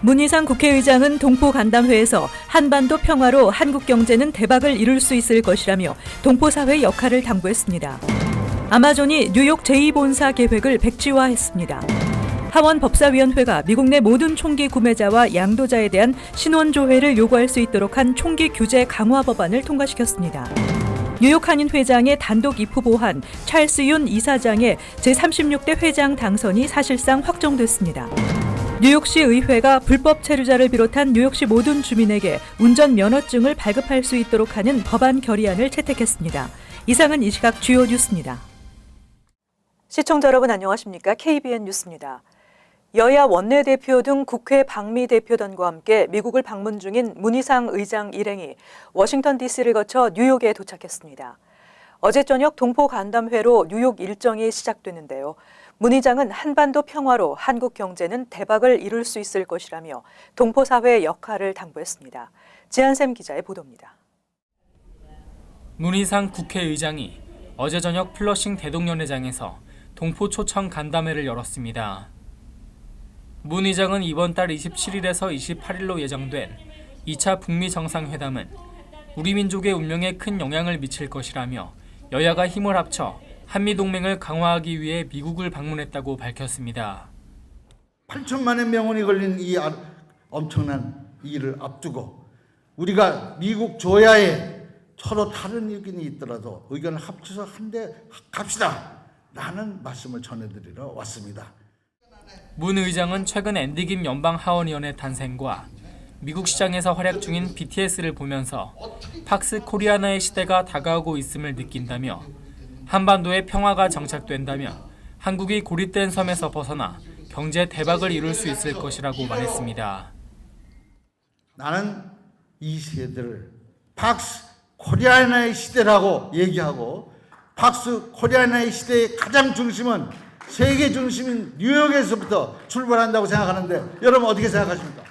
문희상 국회의장은 동포간담회에서 한반도 평화로 한국 경제는 대박을 이룰 수 있을 것이라며 동포사회 역할을 당부했습니다. 아마존이 뉴욕 제2본사 계획을 백지화했습니다. 하원법사위원회가 미국 내 모든 총기 구매자와 양도자에 대한 신원조회를 요구할 수 있도록 한 총기 규제 강화 법안을 통과시켰습니다. 뉴욕 한인 회장의 단독 입후 보한 찰스 윤 이사장의 제36대 회장 당선이 사실상 확정됐습니다. 뉴욕시 의회가 불법 체류자를 비롯한 뉴욕시 모든 주민에게 운전 면허증을 발급할 수 있도록 하는 법안 결의안을 채택했습니다. 이상은 이 시각 주요 뉴스입니다. 시청자 여러분 안녕하십니까? KBN 뉴스입니다. 여야 원내대표 등 국회 방미 대표단과 함께 미국을 방문 중인 문희상 의장 일행이 워싱턴 DC를 거쳐 뉴욕에 도착했습니다. 어제 저녁 동포 간담회로 뉴욕 일정이 시작됐는데요. 문 의장은 한반도 평화로 한국 경제는 대박을 이룰 수 있을 것이라며 동포사회의 역할을 당부했습니다. 지한샘 기자의 보도입니다. 문희상 국회의장이 어제 저녁 플러싱 대동연회장에서 동포 초청 간담회를 열었습니다. 문 의장은 이번 달 27일에서 28일로 예정된 2차 북미 정상회담은 우리 민족의 운명에 큰 영향을 미칠 것이라며 여야가 힘을 합쳐 한미동맹을 강화하기 위해 미국을 방문했다고 밝혔습니다. 8천만의 명운이 걸린 이 엄청난 일을 앞두고 우리가 미국 조야에 서로 다른 의견이 있더라도 의견을 합쳐서 한데 갑시다 라는 말씀을 전해드리러 왔습니다. 문 의장은 최근 앤디 김 연방 하원의원의 탄생과 미국 시장에서 활약 중인 BTS를 보면서 팍스 코리아나의 시대가 다가오고 있음을 느낀다며 한반도에 평화가 정착된다면 한국이 고립된 섬에서 벗어나 경제 대박을 이룰 수 있을 것이라고 말했습니다. 나는 이 시대를 팍스 코리아나의 시대라고 얘기하고 팍스 코리아나의 시대의 가장 중심은 세계 중심인 뉴욕에서부터 출발한다고 생각하는데 여러분 어떻게 생각하십니까?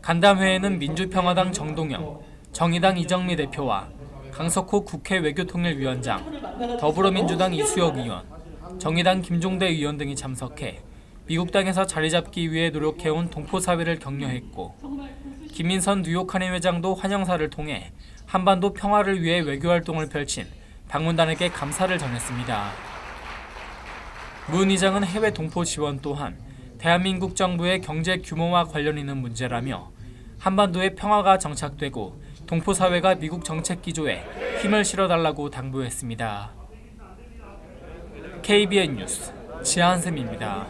간담회에는 민주평화당 정동영, 정의당 이정미 대표와 강석호 국회 외교통일위원장, 더불어민주당 이수혁 의원, 정의당 김종대 의원 등이 참석해 미국 땅에서 자리 잡기 위해 노력해온 동포사회를 격려했고 김인선 뉴욕 한인 회장도 환영사를 통해 한반도 평화를 위해 외교활동을 펼친 방문단에게 감사를 전했습니다. 문 의장은 해외 동포 지원 또한 대한민국 정부의 경제 규모와 관련 있는 문제라며 한반도의 평화가 정착되고 동포사회가 미국 정책 기조에 힘을 실어달라고 당부했습니다. KBN 뉴스 지한샘입니다.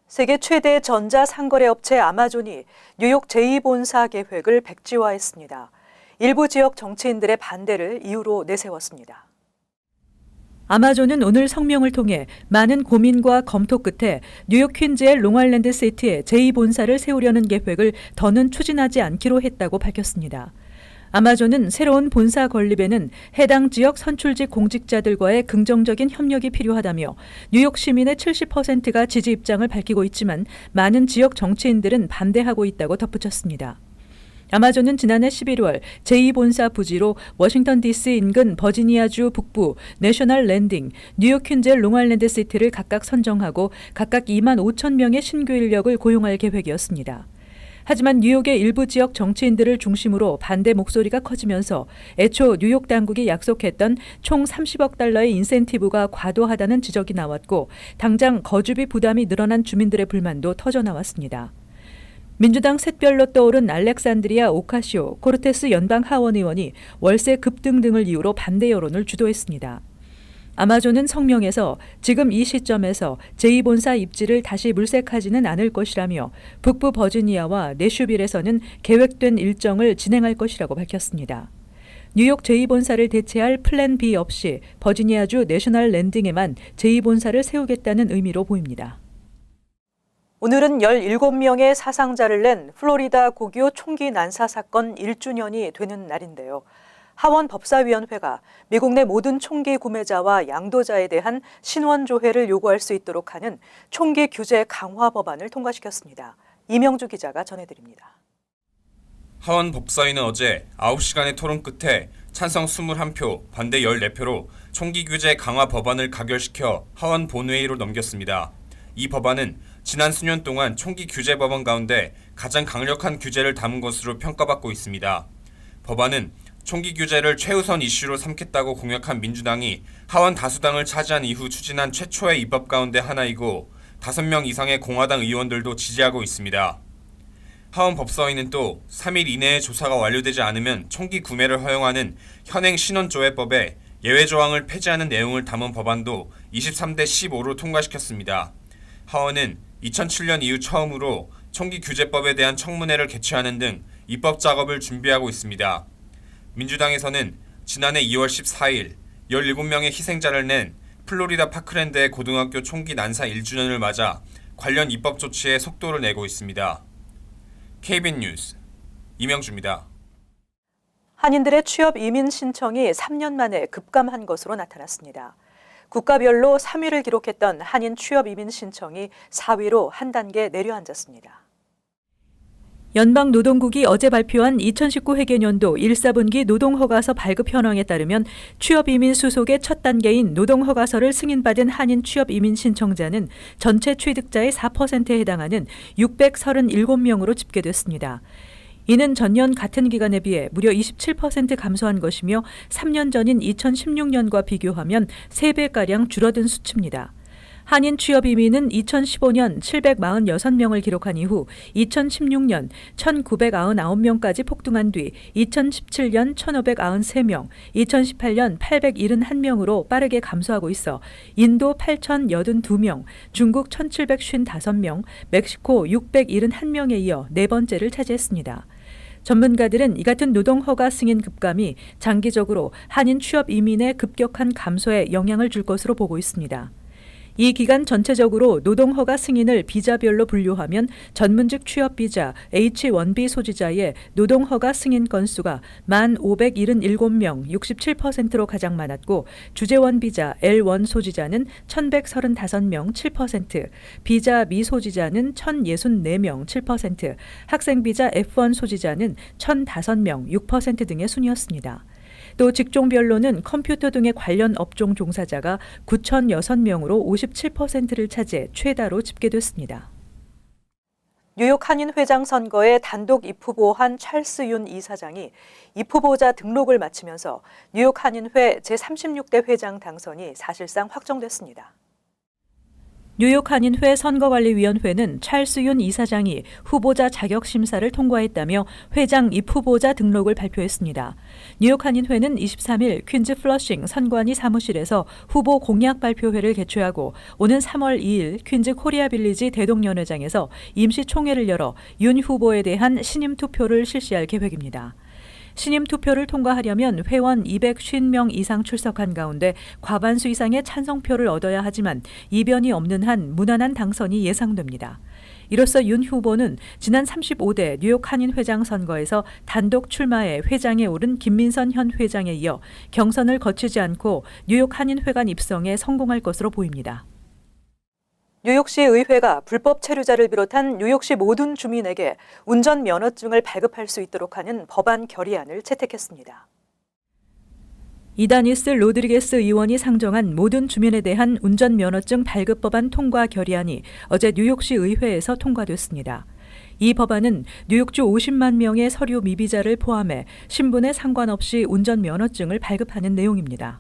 세계 최대 전자상거래 업체 아마존이 뉴욕 제2본사 계획을 백지화했습니다. 일부 지역 정치인들의 반대를 이유로 내세웠습니다. 아마존은 오늘 성명을 통해 많은 고민과 검토 끝에 뉴욕 퀸즈의 롱아일랜드 시티에 제2본사를 세우려는 계획을 더는 추진하지 않기로 했다고 밝혔습니다. 아마존은 새로운 본사 건립에는 해당 지역 선출직 공직자들과의 긍정적인 협력이 필요하다며 뉴욕 시민의 70%가 지지 입장을 밝히고 있지만 많은 지역 정치인들은 반대하고 있다고 덧붙였습니다. 아마존은 지난해 11월 제2본사 부지로 워싱턴 DC 인근 버지니아주 북부 내셔널 랜딩, 뉴욕 퀸즈 롱아일랜드 시티를 각각 선정하고 각각 2만 5천 명의 신규 인력을 고용할 계획이었습니다. 하지만 뉴욕의 일부 지역 정치인들을 중심으로 반대 목소리가 커지면서 애초 뉴욕 당국이 약속했던 총 30억 달러의 인센티브가 과도하다는 지적이 나왔고 당장 거주비 부담이 늘어난 주민들의 불만도 터져나왔습니다. 민주당 샛별로 떠오른 알렉산드리아 오카시오 코르테스 연방 하원 의원이 월세 급등 등을 이유로 반대 여론을 주도했습니다. 아마존은 성명에서 지금 이 시점에서 제2본사 입지를 다시 물색하지는 않을 것이라며 북부 버지니아와 내슈빌에서는 계획된 일정을 진행할 것이라고 밝혔습니다. 뉴욕 제2본사를 대체할 플랜 B 없이 버지니아주 내셔널 랜딩에만 제2본사를 세우겠다는 의미로 보입니다. 오늘은 17명의 사상자를 낸 플로리다 고교 총기 난사 사건 1주년이 되는 날인데요. 하원법사위원회가 미국 내 모든 총기 구매자와 양도자에 대한 신원조회를 요구할 수 있도록 하는 총기 규제 강화 법안을 통과시켰습니다. 이명주 기자가 전해드립니다. 하원법사위는 어제 9시간의 토론 끝에 찬성 21표, 반대 14표로 총기 규제 강화 법안을 가결시켜 하원 본회의로 넘겼습니다. 이 법안은 지난 수년 동안 총기 규제 법안 가운데 가장 강력한 규제를 담은 것으로 평가받고 있습니다. 법안은 총기 규제를 최우선 이슈로 삼겠다고 공약한 민주당이 하원 다수당을 차지한 이후 추진한 최초의 입법 가운데 하나이고 5명 이상의 공화당 의원들도 지지하고 있습니다. 하원 법사위는 또 3일 이내에 조사가 완료되지 않으면 총기 구매를 허용하는 현행 신원조회법에 예외 조항을 폐지하는 내용을 담은 법안도 23대 15로 통과시켰습니다. 하원은 2007년 이후 처음으로 총기 규제법에 대한 청문회를 개최하는 등 입법 작업을 준비하고 있습니다. 민주당에서는 지난해 2월 14일 17명의 희생자를 낸 플로리다 파크랜드의 고등학교 총기 난사 1주년을 맞아 관련 입법 조치에 속도를 내고 있습니다. KBN 뉴스 이명주입니다. 한인들의 취업 이민 신청이 3년 만에 급감한 것으로 나타났습니다. 국가별로 3위를 기록했던 한인 취업 이민 신청이 4위로 한 단계 내려앉았습니다. 연방노동국이 어제 발표한 2019 회계년도 1사분기 노동허가서 발급 현황에 따르면 취업이민 수속의 첫 단계인 노동허가서를 승인받은 한인 취업이민 신청자는 전체 취득자의 4%에 해당하는 637명으로 집계됐습니다. 이는 전년 같은 기간에 비해 무려 27% 감소한 것이며 3년 전인 2016년과 비교하면 3배가량 줄어든 수치입니다. 한인 취업 이민은 2015년 746명을 기록한 이후 2016년 1999명까지 폭등한 뒤 2017년 1593명, 2018년 871명으로 빠르게 감소하고 있어 인도 8082명, 중국 1755명, 멕시코 671명에 이어 네 번째를 차지했습니다. 전문가들은 이 같은 노동허가 승인 급감이 장기적으로 한인 취업 이민의 급격한 감소에 영향을 줄 것으로 보고 있습니다. 이 기간 전체적으로 노동허가 승인을 비자별로 분류하면 전문직 취업비자 H-1B 소지자의 노동허가 승인 건수가 1,577명 67%로 가장 많았고 주재원 비자 L1 소지자는 1,135명 7%, 비자 미소지자는 1,064명 7%, 학생비자 F1 소지자는 1,005명 6% 등의 순이었습니다. 또 직종별로는 컴퓨터 등의 관련 업종 종사자가 9,006명으로 57%를 차지해 최다로 집계됐습니다. 뉴욕 한인 회장 선거에 단독 입후보한 찰스 윤 이사장이 입후보자 등록을 마치면서 뉴욕 한인회 제36대 회장 당선이 사실상 확정됐습니다. 뉴욕 한인회 선거관리위원회는 찰스 윤 이사장이 후보자 자격 심사를 통과했다며 회장 입후보자 등록을 발표했습니다. 뉴욕 한인회는 23일 퀸즈 플러싱 선관위 사무실에서 후보 공약 발표회를 개최하고 오는 3월 2일 퀸즈 코리아 빌리지 대동연회장에서 임시 총회를 열어 윤 후보에 대한 신임 투표를 실시할 계획입니다. 신임 투표를 통과하려면 회원 250명 이상 출석한 가운데 과반수 이상의 찬성표를 얻어야 하지만 이변이 없는 한 무난한 당선이 예상됩니다. 이로써 윤 후보는 지난 35대 뉴욕 한인 회장 선거에서 단독 출마해 회장에 오른 김민선 현 회장에 이어 경선을 거치지 않고 뉴욕 한인회관 입성에 성공할 것으로 보입니다. 뉴욕시 의회가 불법 체류자를 비롯한 뉴욕시 모든 주민에게 운전면허증을 발급할 수 있도록 하는 법안 결의안을 채택했습니다. 이다니스 로드리게스 의원이 상정한 모든 주민에 대한 운전면허증 발급 법안 통과 결의안이 어제 뉴욕시 의회에서 통과됐습니다. 이 법안은 뉴욕주 50만 명의 서류 미비자를 포함해 신분에 상관없이 운전면허증을 발급하는 내용입니다.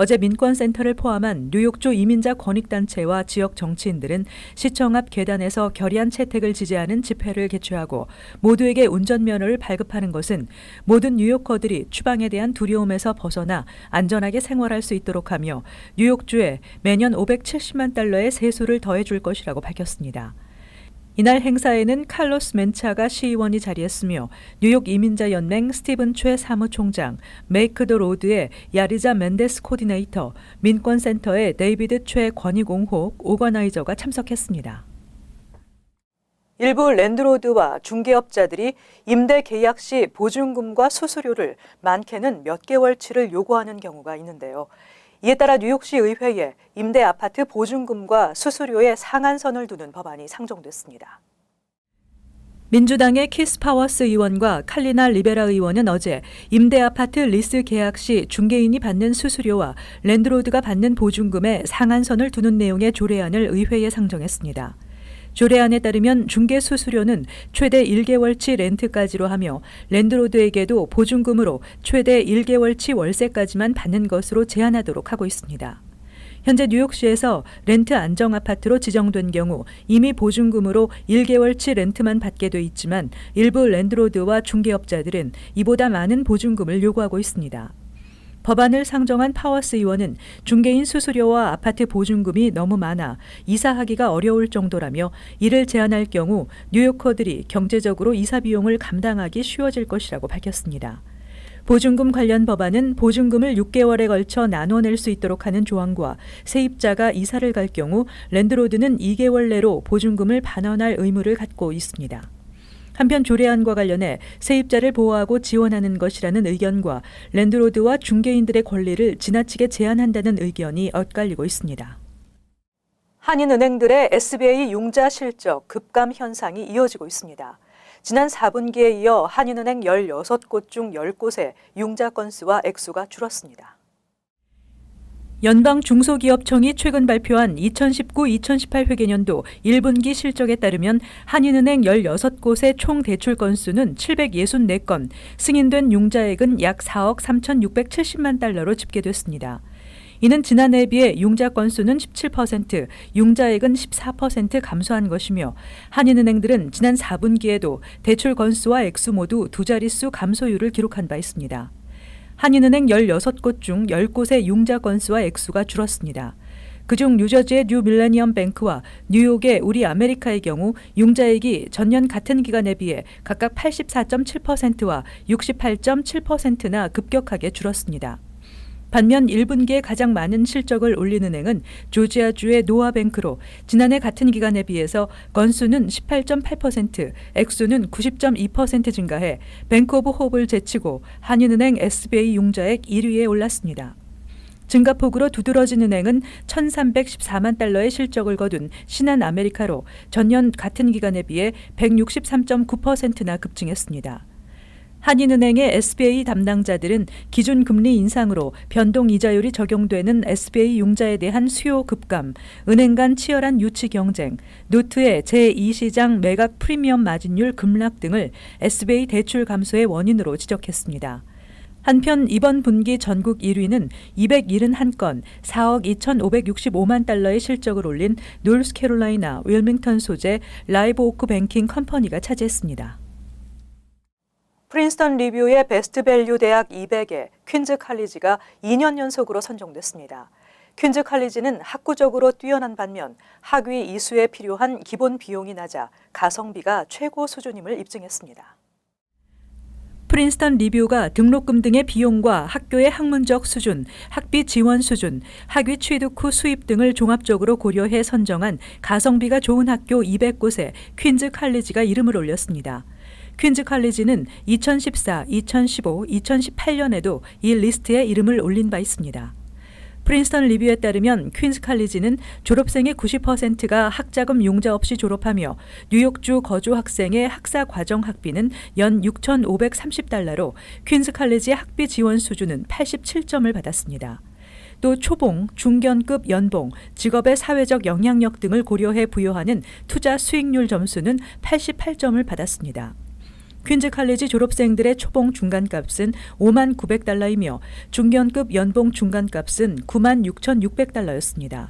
어제 민권센터를 포함한 뉴욕주 이민자 권익단체와 지역 정치인들은 시청 앞 계단에서 결의안 채택을 지지하는 집회를 개최하고 모두에게 운전면허를 발급하는 것은 모든 뉴요커들이 추방에 대한 두려움에서 벗어나 안전하게 생활할 수 있도록 하며 뉴욕주에 매년 570만 달러의 세수를 더해줄 것이라고 밝혔습니다. 이날 행사에는 칼로스 멘차가 시의원이 자리했으며 뉴욕 이민자연맹 스티븐 최 사무총장, 메이크 더 로드의 야리자 멘데스 코디네이터, 민권센터의 데이비드 최 권익옹호 오거나이저가 참석했습니다. 일부 랜드로드와 중개업자들이 임대 계약 시 보증금과 수수료를 많게는 몇 개월치를 요구하는 경우가 있는데요. 이에 따라 뉴욕시 의회에 임대 아파트 보증금과 수수료의 상한선을 두는 법안이 상정됐습니다. 민주당의 키스 파워스 의원과 칼리나 리베라 의원은 어제 임대 아파트 리스 계약 시 중개인이 받는 수수료와 랜드로드가 받는 보증금의 상한선을 두는 내용의 조례안을 의회에 상정했습니다. 조례안에 따르면 중개 수수료는 최대 1개월치 렌트까지로 하며 랜드로드에게도 보증금으로 최대 1개월치 월세까지만 받는 것으로 제한하도록 하고 있습니다. 현재 뉴욕시에서 렌트 안정 아파트로 지정된 경우 이미 보증금으로 1개월치 렌트만 받게 돼 있지만 일부 랜드로드와 중개업자들은 이보다 많은 보증금을 요구하고 있습니다. 법안을 상정한 파워스 의원은 중개인 수수료와 아파트 보증금이 너무 많아 이사하기가 어려울 정도라며 이를 제한할 경우 뉴요커들이 경제적으로 이사 비용을 감당하기 쉬워질 것이라고 밝혔습니다. 보증금 관련 법안은 보증금을 6개월에 걸쳐 나눠낼 수 있도록 하는 조항과 세입자가 이사를 갈 경우 랜드로드는 2개월 내로 보증금을 반환할 의무를 갖고 있습니다. 한편 조례안과 관련해 세입자를 보호하고 지원하는 것이라는 의견과 랜드로드와 중개인들의 권리를 지나치게 제한한다는 의견이 엇갈리고 있습니다. 한인은행들의 SBA 융자 실적 급감 현상이 이어지고 있습니다. 지난 4분기에 이어 한인은행 16곳 중 10곳의 융자 건수와 액수가 줄었습니다. 연방중소기업청이 최근 발표한 2019-2018 회계년도 1분기 실적에 따르면 한인은행 16곳의 총 대출 건수는 764건, 승인된 융자액은 약 4억 3,670만 달러로 집계됐습니다. 이는 지난해에 비해 융자 건수는 17%, 융자액은 14% 감소한 것이며 한인은행들은 지난 4분기에도 대출 건수와 액수 모두 두 자릿수 감소율을 기록한 바 있습니다. 한인은행 16곳 중 10곳의 융자 건수와 액수가 줄었습니다. 그중 뉴저지의 뉴 밀레니엄 뱅크와 뉴욕의 우리 아메리카의 경우 융자액이 전년 같은 기간에 비해 각각 84.7%와 68.7%나 급격하게 줄었습니다. 반면 1분기에 가장 많은 실적을 올린 은행은 조지아주의 노아뱅크로 지난해 같은 기간에 비해서 건수는 18.8%, 액수는 90.2% 증가해 뱅크 오브 호흡을 제치고 한인은행 SBA 융자액 1위에 올랐습니다. 증가폭으로 두드러진 은행은 1,314만 달러의 실적을 거둔 신한아메리카로 전년 같은 기간에 비해 163.9%나 급증했습니다. 한인은행의 SBA 담당자들은 기준금리 인상으로 변동 이자율이 적용되는 SBA 융자에 대한 수요 급감, 은행 간 치열한 유치 경쟁, 노트의 제2시장 매각 프리미엄 마진율 급락 등을 SBA 대출 감소의 원인으로 지적했습니다. 한편 이번 분기 전국 1위는 271건, 4억 2,565만 달러의 실적을 올린 노스캐롤라이나 윌밍턴 소재 라이브 오크 뱅킹 컴퍼니가 차지했습니다. 프린스턴 리뷰의 베스트 밸류 대학 200에 퀸즈 칼리지가 2년 연속으로 선정됐습니다. 퀸즈 칼리지는 학구적으로 뛰어난 반면 학위 이수에 필요한 기본 비용이 낮아 가성비가 최고 수준임을 입증했습니다. 프린스턴 리뷰가 등록금 등의 비용과 학교의 학문적 수준, 학비 지원 수준, 학위 취득 후 수입 등을 종합적으로 고려해 선정한 가성비가 좋은 학교 200곳에 퀸즈 칼리지가 이름을 올렸습니다. 퀸즈 칼리지는 2014, 2015, 2018년에도 이 리스트에 이름을 올린 바 있습니다. 프린스턴 리뷰에 따르면 퀸즈 칼리지는 졸업생의 90%가 학자금 융자 없이 졸업하며 뉴욕주 거주 학생의 학사 과정 학비는 연 6,530달러로 퀸즈 칼리지의 학비 지원 수준은 87점을 받았습니다. 또 초봉, 중견급 연봉, 직업의 사회적 영향력 등을 고려해 부여하는 투자 수익률 점수는 88점을 받았습니다. 퀸즈 칼리지 졸업생들의 초봉 중간값은 5만 900달러이며 중견급 연봉 중간값은 9만 6,600달러였습니다.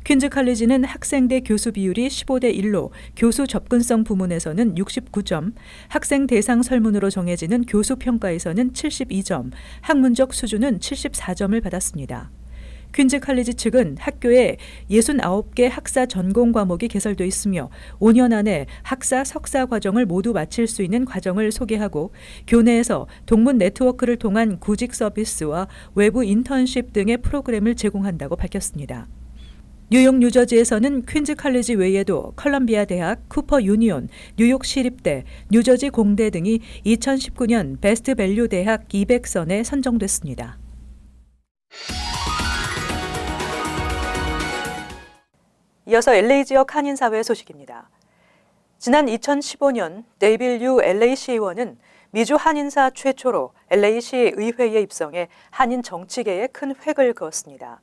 퀸즈 칼리지는 학생 대 교수 비율이 15대 1로 교수 접근성 부문에서는 69점, 학생 대상 설문으로 정해지는 교수 평가에서는 72점, 학문적 수준은 74점을 받았습니다. 퀸즈 칼리지 측은 학교에 69개 학사 전공 과목이 개설돼 있으며 5년 안에 학사, 석사 과정을 모두 마칠 수 있는 과정을 소개하고 교내에서 동문 네트워크를 통한 구직 서비스와 외부 인턴십 등의 프로그램을 제공한다고 밝혔습니다. 뉴욕 뉴저지에서는 퀸즈 칼리지 외에도 컬럼비아 대학, 쿠퍼 유니온, 뉴욕 시립대, 뉴저지 공대 등이 2019년 베스트 밸류 대학 200선에 선정됐습니다. 이어서 LA 지역 한인사회 소식입니다. 지난 2015년 데이빌 류 LA시 의원은 미주 한인사 최초로 LA시 의회에 입성해 한인 정치계에 큰 획을 그었습니다.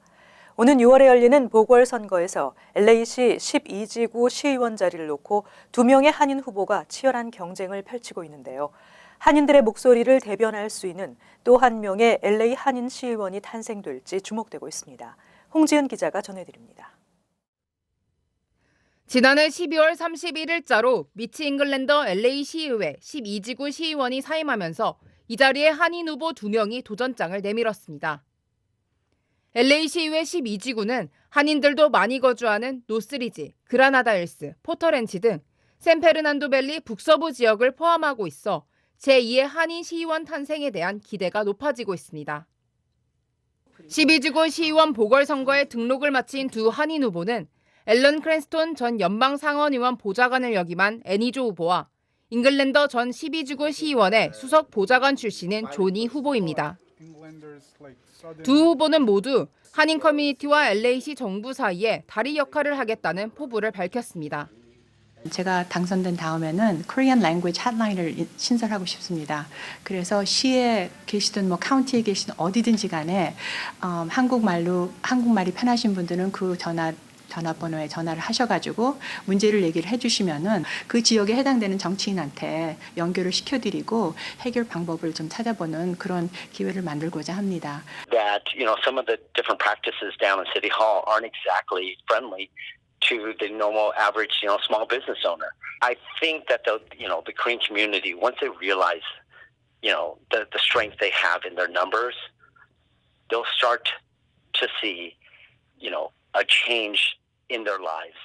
오는 6월에 열리는 보궐선거에서 LA시 12지구 시의원 자리를 놓고 2명의 한인 후보가 치열한 경쟁을 펼치고 있는데요. 한인들의 목소리를 대변할 수 있는 또 한 명의 LA 한인 시의원이 탄생될지 주목되고 있습니다. 홍지은 기자가 전해드립니다. 지난해 12월 31일자로 미치 잉글랜더 LA 시의회 12지구 시의원이 사임하면서 이 자리에 한인 후보 2명이 도전장을 내밀었습니다. LA 시의회 12지구는 한인들도 많이 거주하는 노스리지, 그라나다힐스, 포터렌치 등 샌페르난도밸리 북서부 지역을 포함하고 있어 제2의 한인 시의원 탄생에 대한 기대가 높아지고 있습니다. 12지구 시의원 보궐선거에 등록을 마친 두 한인 후보는 앨런 크랜스톤 전 연방상원의원 보좌관을 역임한 애니조 후보와 잉글랜더 전 12지구 시의원의 수석 보좌관 출신인 조니 후보입니다. 두 후보는 모두 한인 커뮤니티와 LA시 정부 사이에 다리 역할을 하겠다는 포부를 밝혔습니다. 제가 당선된 다음에는 Korean Language Hotline을 신설하고 싶습니다. 그래서 시에 계시든 카운티에 계시든 어디든지 간에 한국말이 편하신 분들은 그 전화번호에 전화를 하셔가지고 문제를 얘기를 해주시면은 그 지역에 해당되는 정치인한테 연결을 시켜드리고 해결 방법을 좀 찾아보는 그런 기회를 만들고자 합니다. That some of the different practices down in City Hall aren't exactly friendly to the normal average small business owner. I think that the Korean community, once they realize the strength they have in their numbers, they'll start to see a change in their lives.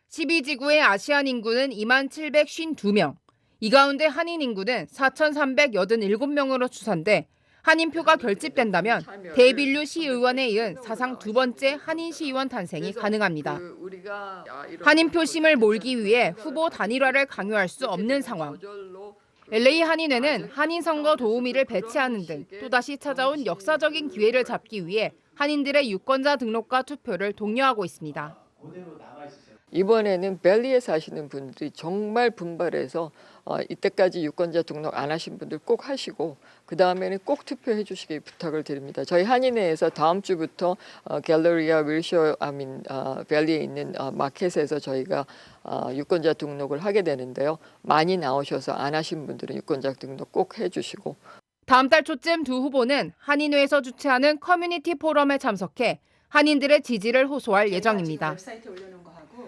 12지구의 아시안 인구는 2752명, 이 가운데 한인 인구는 4387명으로 추산돼 한인표가 결집된다면 데이빌류 시의원에 이은 사상 두 번째 한인 시의원 탄생이 가능합니다. 한인 표심을 몰기 위해 후보 단일화를 강요할 수 없는 상황. LA 한인회는 한인 선거 도우미를 배치하는 등 또다시 찾아온 역사적인 기회를 잡기 위해 한인들의 유권자 등록과 투표를 독려하고 있습니다. 이번에는 밸리에 사시는 분들이 정말 분발해서 이때까지 유권자 등록 안 하신 분들 꼭 하시고 그다음에는 꼭 투표해 주시기 부탁을 드립니다. 저희 한인회에서 다음 주부터 갤러리아 윌셔 밸리에 있는 마켓에서 저희가 유권자 등록을 하게 되는데요. 많이 나오셔서 안 하신 분들은 유권자 등록 꼭 해주시고 다음 달 초쯤 두 후보는 한인회에서 주최하는 커뮤니티 포럼에 참석해 한인들의 지지를 호소할 예정입니다.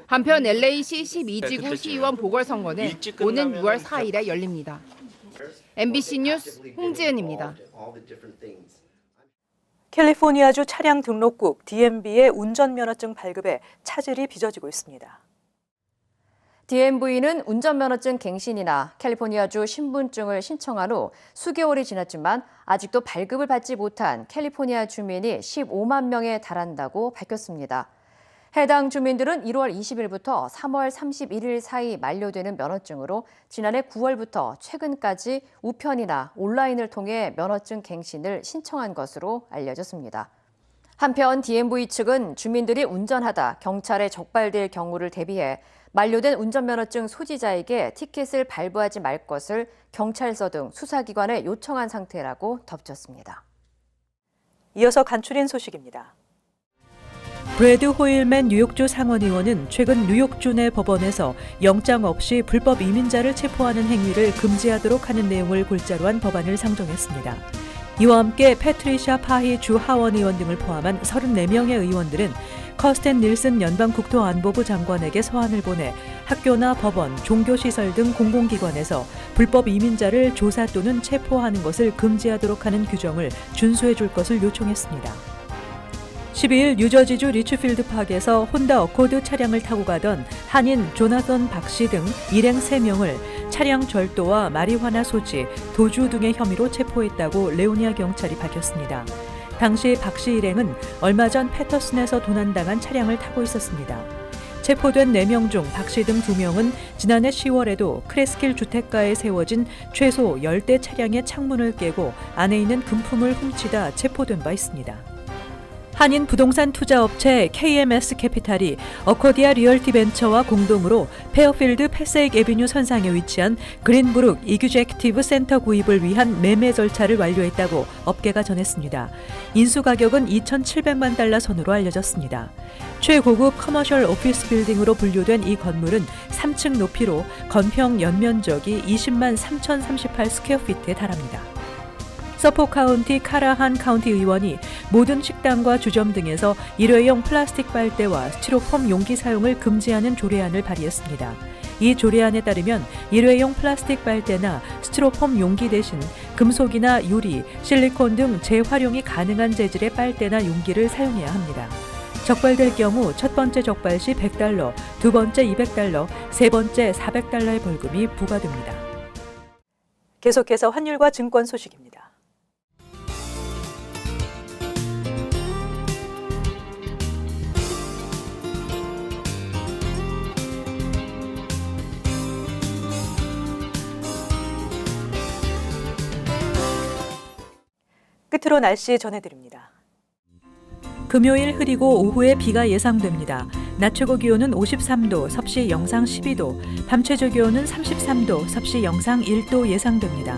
한편 LA시 12지구 시의원 보궐선거는 오는 6월 4일에 열립니다. MBC 뉴스 홍지은입니다. 캘리포니아주 차량 등록국 DMV의 운전면허증 발급에 차질이 빚어지고 있습니다. DMV는 운전면허증 갱신이나 캘리포니아주 신분증을 신청한 후 수개월이 지났지만 아직도 발급을 받지 못한 캘리포니아 주민이 15만 명에 달한다고 밝혔습니다. 해당 주민들은 1월 20일부터 3월 31일 사이 만료되는 면허증으로 지난해 9월부터 최근까지 우편이나 온라인을 통해 면허증 갱신을 신청한 것으로 알려졌습니다. 한편 DMV 측은 주민들이 운전하다 경찰에 적발될 경우를 대비해 만료된 운전면허증 소지자에게 티켓을 발부하지 말 것을 경찰서 등 수사기관에 요청한 상태라고 덧붙였습니다. 이어서 간추린 소식입니다. 브래드 호일맨 뉴욕주 상원의원은 최근 뉴욕주 내 법원에서 영장 없이 불법 이민자를 체포하는 행위를 금지하도록 하는 내용을 골자로 한 법안을 상정했습니다. 이와 함께 패트리샤 파히 주 하원의원 등을 포함한 34명의 의원들은 커스텐 닐슨 연방국토안보부 장관에게 서한을 보내 학교나 법원, 종교시설 등 공공기관에서 불법 이민자를 조사 또는 체포하는 것을 금지하도록 하는 규정을 준수해 줄 것을 요청했습니다. 12일 뉴저지주 리츠필드 파크에서 혼다 어코드 차량을 타고 가던 한인 조나선 박 씨 등 일행 3명을 차량 절도와 마리화나 소지, 도주 등의 혐의로 체포했다고 레오니아 경찰이 밝혔습니다. 당시 박 씨 일행은 얼마 전 패터슨에서 도난당한 차량을 타고 있었습니다. 체포된 4명 중 박 씨 등 2명은 지난해 10월에도 크레스킬 주택가에 세워진 최소 10대 차량의 창문을 깨고 안에 있는 금품을 훔치다 체포된 바 있습니다. 한인 부동산 투자업체 KMS 캐피탈이 어코디아 리얼티 벤처와 공동으로 페어필드 패세익 애비뉴 선상에 위치한 그린브룩 이규제큐티브 센터 구입을 위한 매매 절차를 완료했다고 업계가 전했습니다. 인수 가격은 2,700만 달러 선으로 알려졌습니다. 최고급 커머셜 오피스 빌딩으로 분류된 이 건물은 3층 높이로 건평 연면적이 20만 3,038 스퀘어피트에 달합니다. 서포 카운티 카라한 카운티 의원이 모든 식당과 주점 등에서 일회용 플라스틱 빨대와 스티로폼 용기 사용을 금지하는 조례안을 발의했습니다. 이 조례안에 따르면 일회용 플라스틱 빨대나 스티로폼 용기 대신 금속이나 유리, 실리콘 등 재활용이 가능한 재질의 빨대나 용기를 사용해야 합니다. 적발될 경우 첫 번째 적발 시 $100, 두 번째 $200, 세 번째 $400의 벌금이 부과됩니다. 계속해서 환율과 증권 소식입니다. 끝으로 날씨 전해드립니다. 금요일 흐리고 오후에 비가 예상됩니다. 낮 최고 기온은 53도, 섭씨 영상 12도, 밤 최저 기온은 33도, 섭씨 영상 1도 예상됩니다.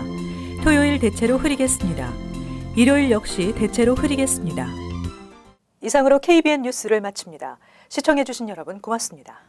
토요일 대체로 흐리겠습니다. 일요일 역시 대체로 흐리겠습니다. 이상으로 KBN 뉴스를 마칩니다. 시청해주신 여러분 고맙습니다.